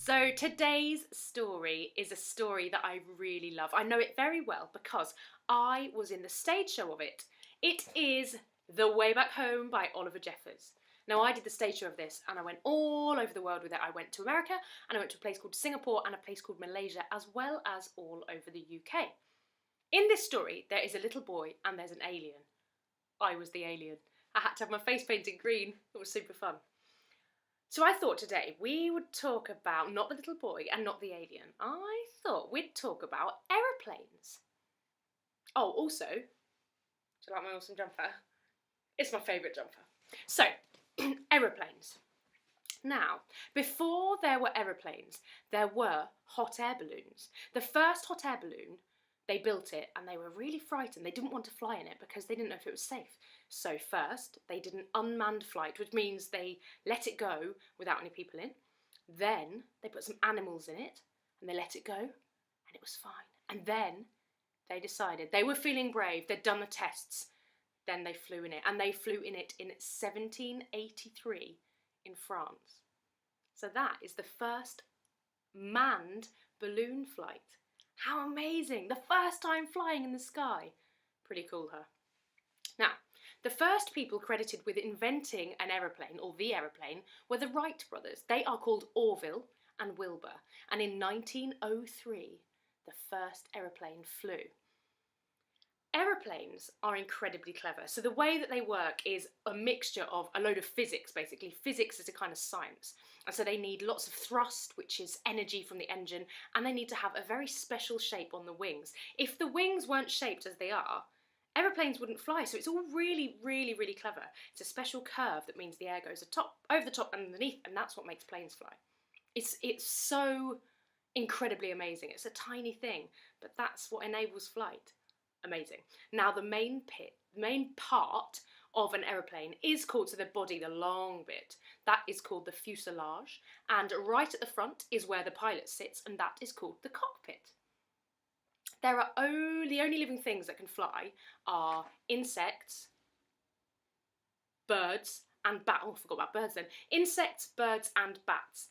So today's story is a story that I really love. I know it very well because I was in the stage show of it. It is The Way Back Home by Oliver Jeffers. Now, I did the stage show of this and I went all over the world with it. I went to America and I went to a place called Singapore and a place called Malaysia, as well as all over the UK. In this story, there is a little boy and there's an alien. I was the alien. I had to have my face painted green. It was super fun. So I thought today we would talk about not the little boy and not the alien. I thought we'd talk about aeroplanes. Oh, also, do you like my awesome jumper? It's my favourite jumper. So, aeroplanes. Now, before there were aeroplanes, there were hot air balloons. The first hot air balloon, they built it and they were really frightened. They didn't want to fly in it because they didn't know if it was safe. So first, they did an unmanned flight, which means they let it go without any people in. Then they put some animals in it and they let it go and it was fine. And then they decided they were feeling brave. They'd done the tests. Then they flew in it, and they flew in it in 1783 in France. So that is the first manned balloon flight. How amazing! The first time flying in the sky. Pretty cool, huh? Now, the first people credited with inventing an aeroplane, or the aeroplane, were the Wright brothers. They are called Orville and Wilbur. And in 1903, the first aeroplane flew. Aeroplanes are incredibly clever. So the way that they work is a mixture of a load of physics, basically. Physics is a kind of science. And so they need lots of thrust, which is energy from the engine, and they need to have a very special shape on the wings. If the wings weren't shaped as they are, aeroplanes wouldn't fly. So it's all really, really, really clever. It's a special curve that means the air goes over the top and underneath, and that's what makes planes fly. It's so incredibly amazing. It's a tiny thing, but that's what enables flight. Amazing. Now the main part of an aeroplane is called, so the body, the long bit, that is called the fuselage, and right at the front is where the pilot sits, and that is called the cockpit. The only living things that can fly are insects, birds, and bats. Oh, I forgot about birds then. Insects, birds, and bats.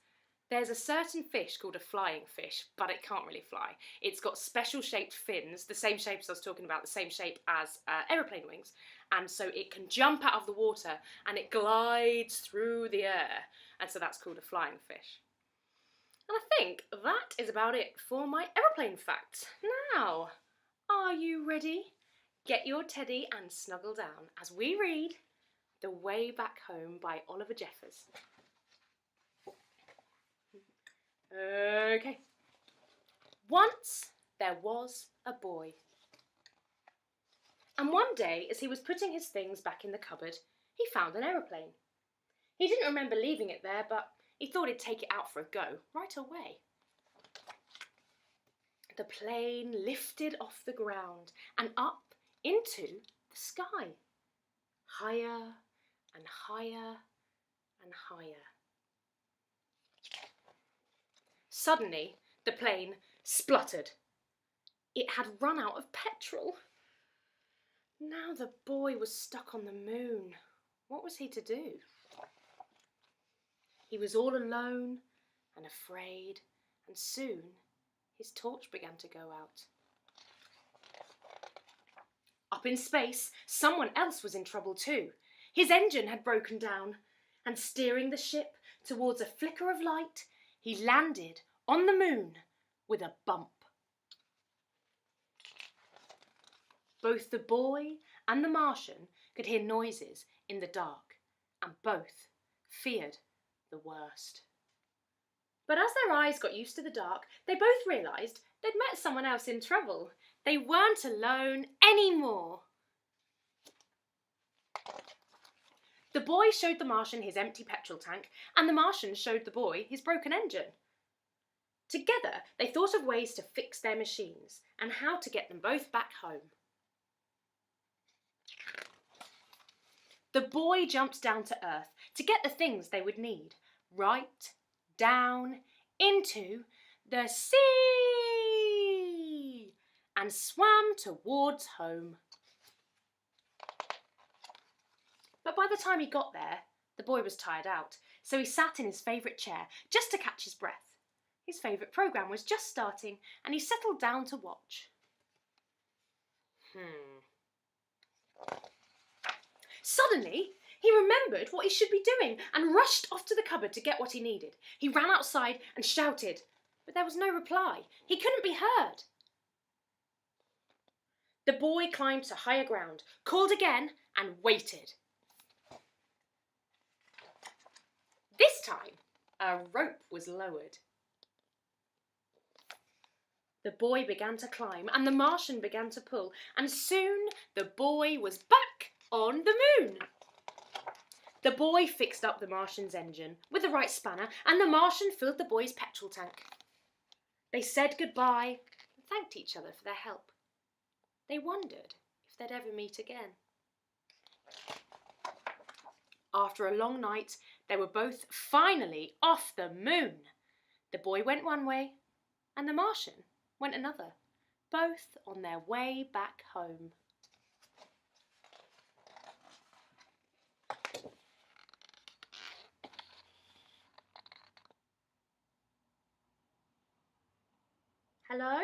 There's a certain fish called a flying fish, but it can't really fly. It's got special shaped fins, the same shape as I was talking about, the same shape as aeroplane wings. And so it can jump out of the water and it glides through the air. And so that's called a flying fish. And I think that is about it for my aeroplane facts. Now, are you ready? Get your teddy and snuggle down as we read The Way Back Home by Oliver Jeffers. Okay. Once there was a boy. And one day, as he was putting his things back in the cupboard, he found an aeroplane. He didn't remember leaving it there, but he thought he'd take it out for a go right away. The plane lifted off the ground and up into the sky. Higher and higher and higher. Suddenly, the plane spluttered. It had run out of petrol. Now the boy was stuck on the moon. What was he to do? He was all alone and afraid, and soon his torch began to go out. Up in space, someone else was in trouble too. His engine had broken down, and steering the ship towards a flicker of light, he landed on the moon with a bump. Both the boy and the Martian could hear noises in the dark, and both feared the worst. But as their eyes got used to the dark, they both realised they'd met someone else in trouble. They weren't alone anymore. The boy showed the Martian his empty petrol tank, and the Martian showed the boy his broken engine. Together, they thought of ways to fix their machines and how to get them both back home. The boy jumped down to earth to get the things they would need, right down into the sea, and swam towards home. But by the time he got there, the boy was tired out, so he sat in his favourite chair just to catch his breath. His favourite programme was just starting and he settled down to watch. Suddenly, he remembered what he should be doing and rushed off to the cupboard to get what he needed. He ran outside and shouted, but there was no reply. He couldn't be heard. The boy climbed to higher ground, called again and waited. This time, a rope was lowered. The boy began to climb and the Martian began to pull, and soon the boy was back on the moon. The boy fixed up the Martian's engine with the right spanner and the Martian filled the boy's petrol tank. They said goodbye and thanked each other for their help. They wondered if they'd ever meet again. After a long night, they were both finally off the moon. The boy went one way and the Martian went another, both on their way back home. Hello?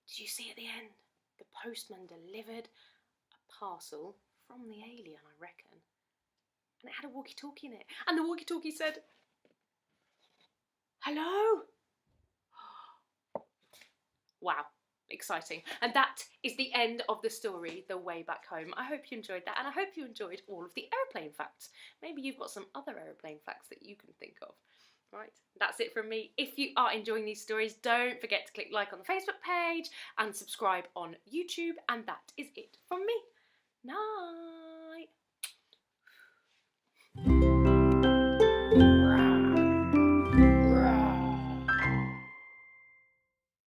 Did you see at the end? The postman delivered a parcel from the alien, I reckon. And it had a walkie-talkie in it. And the walkie-talkie said, "Hello?" Wow, exciting. And that is the end of the story, The Way Back Home. I hope you enjoyed that, and I hope you enjoyed all of the aeroplane facts. Maybe you've got some other aeroplane facts that you can think of. Right, that's it from me. If you are enjoying these stories, don't forget to click like on the Facebook page and subscribe on YouTube. And that is it from me.